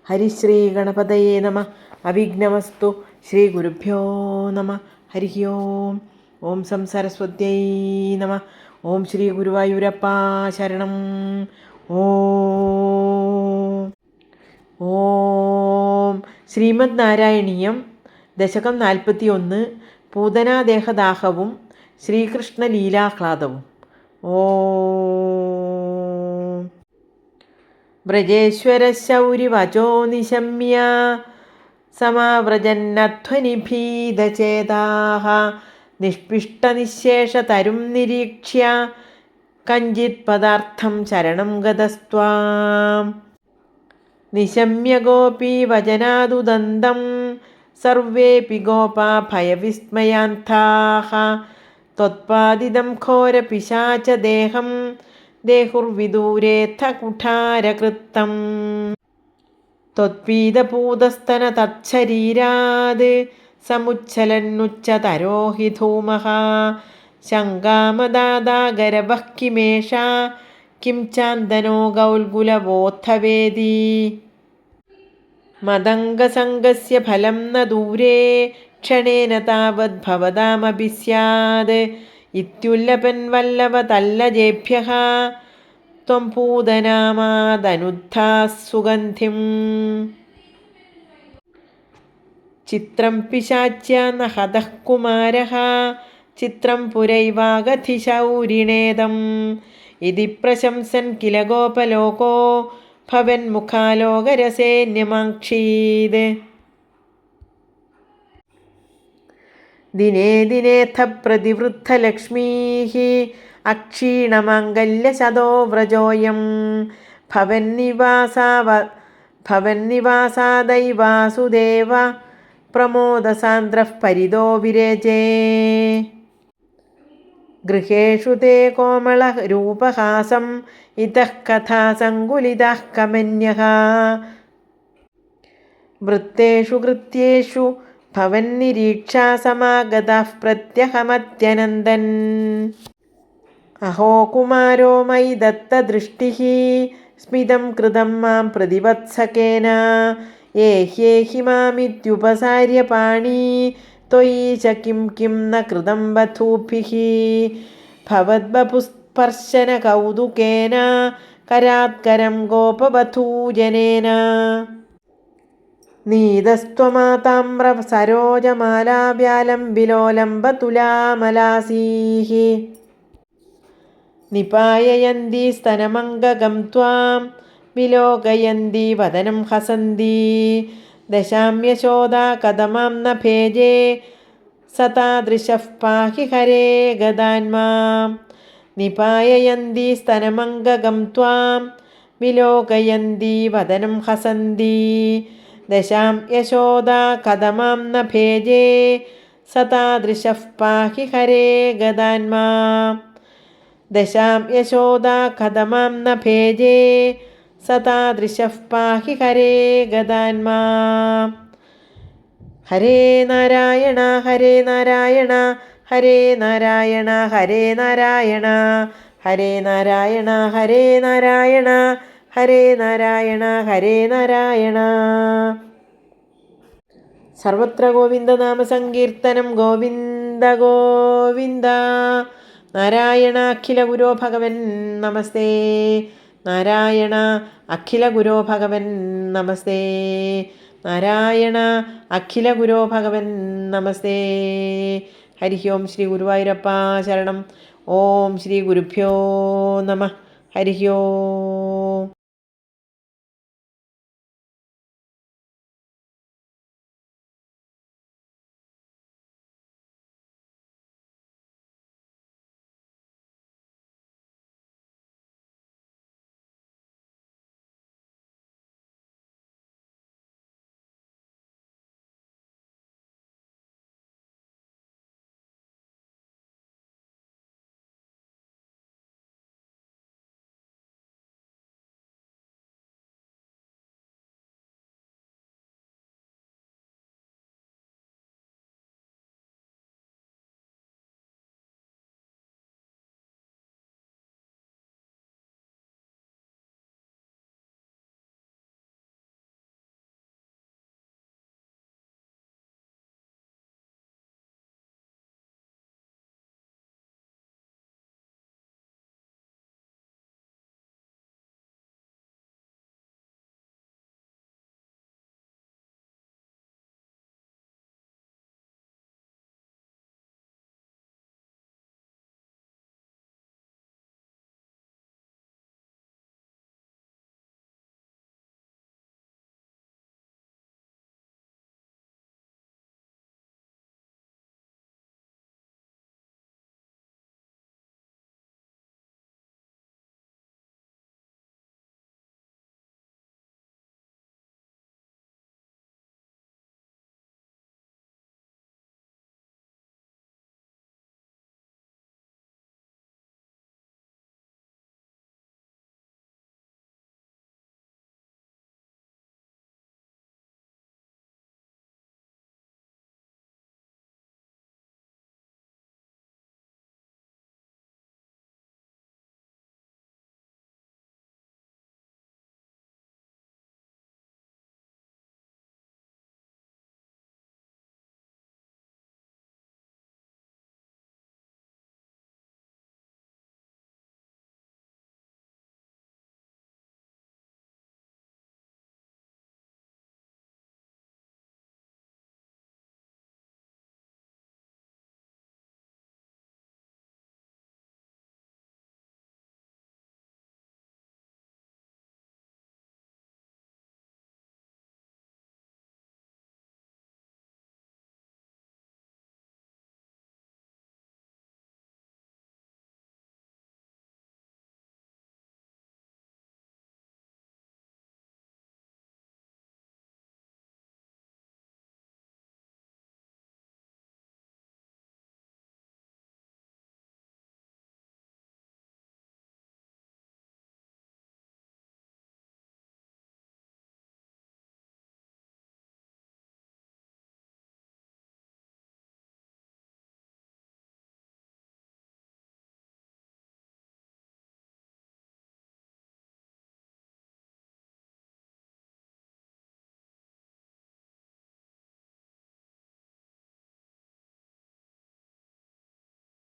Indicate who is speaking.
Speaker 1: ഹരിശ്രീ ഗണപതയേ നമ. അവിഘ്നമസ്തു. ശ്രീ ഗുരുഭ്യോ നമ. ഹരി ഓം. ഓം സം സരസ്വത്യൈ നമ. ഓം ശ്രീ ഗുരുവായൂരപ്പാ ശരണം. ഓം ഓം ശ്രീമദ് നാരായണീയം ദശകം 41 പൂതനാദേഹദാഹവും ശ്രീകൃഷ്ണ ലീലാഹ്ലാദവും. ഓം വ്രജേശ്വരശൗരിവചോ നിശമ്യ സമാവ്രജന്നധ്വനിഭീതചേതാഃ നിഷ്പിഷ്ടനിശേഷതരും നിരീക്ഷ്യ കഞ്ചിത് പദാർത്ഥം ശരണം ഗതസ്ത്വാം. നിശമ്യ ഗോപീവചനാദുദന്തം സർവേപി ഗോപാ ഭയവിസ്മയാന്താഃ ത്വത്പാദിതം ഘോരപിശാചദേഹം ദേഹുർവിദൂരേऽഥ കുഠാരകൃത്തം. ത്വത്പീതപൂതസ്തന തച്ഛരീരാത് സമുച്ഛലന്നുച്ഛതരോ ഹി ധൂമഃ ശങ്കാമദാദാഗരവഃ കിമേഷാ കിം ചാന്തനോ ഗൗൽഗുലവോത്ഥവേദി. മദംഗസംഗസ്യ ഫലം ന ദൂരേ ക്ഷണേന താവദ്ഭവതാമപി സ്യാത് ഇത്യുല്ലപൻ വല്ലവതല്ലജേഭ്യഃ ത്വം പൂതനാമാദനുദ്ധാസ് സുഗന്ധിം. ചിത്രം പിശാച്യ ന ഹതഃ കുമാരഃ ചിത്രം പുരൈവാഗധിശൗരിണേദം ഇതി പ്രശംസൻ കില ഗോപലോകോ ഭവന്മുഖാലോകരസേന്യമാക്ഷീത്. ദിനേ ദിനേഥ പ്രതിവൃദ്ധലക്ഷ്മീഃ അക്ഷീണമാംഗല്യശതോ വ്രജോയം ഭവന്നിവാസാദൈവാസുദേവ പ്രമോദസാന്ദ്രഃ പരിതോ വിരജേ. ഗൃഹേഷു തേ കോമളരൂപഹാസം ഇതഃ കഥാസങ്കുലിതാഃ കമന്യഃ വൃത്തേഷു കൃത്യേഷു ഭവന്നിരീക്ഷാ സമാഗതാഃ പ്രത്യഹമത്യനന്ദൻ. അഹോ കുമാരോ മയി ദത്തദൃഷ്ടിഃ സ്മിതം കൃതം മാം പ്രതിവത്സകേന ഏഹ്യേഹി മാമിത്യുപസാര്യ പാണി ത്വയി ച കിം കിം ന കൃതം വധൂഭിഃ ഭവദ്ബപുസ്പർശന കൗതുകേന കരാത്കരം ഗോപവധൂജനേന. നീതസ്ത്വമാതാമ്ര സരോജമാലാവ്യാലംബിലോലംബതുലാമലാസീഃ നിപായയന്തി സ്തനമംഗകം ത്വാം വിലോകയന്തി വദനം ഹസന്തി. ദശാമ്യശോദാ കഥമാം ന ഭേജേ സതാദൃശഃ പാഹി ഹരേ ഗദാന്മാം. നിപായയന്തി സ്തനമംഗകം ത്വാം വിലോകയന്തി വദനം ഹസന്തി. ദശാം യശോദാ കഥമാം ന ഭേജേ സതാദൃശഃ പാഹി ഹരേ ഗദാന്മാം. ദശാം യശോദാ കഥമാം ന ഭേജേ സതാദൃശഃ പാഹി ഹരേ ഗദാന്മാം. ഹരേ നാരായണ ഹരേ നാരായണ ഹരേ നാരായണ ഹരേ നാരായണ ഹരേ നാരായണ ഹരേ നാരായണ ഹരേ നാരായണ ഹരേ നാരായണ. സർവത്ര ഗോവിന്ദനാമ സങ്കീർത്തനം. ഗോവിന്ദ ഗോവിന്ദ. നാരായണ അഖില ഗുരോ ഭഗവൻ നമസ്തേ. നാരായണ അഖില ഗുരോ ഭഗവൻ നമസ്തേ. നാരായണ അഖില ഗുരോ ഭഗവൻ നമസ്തേ. ഹരി ഓം. ശ്രീ ഗുരുവായൂരപ്പാ ശരണം. ഓം ശ്രീ ഗുരുഭ്യോ നമ. ഹരി ഓം.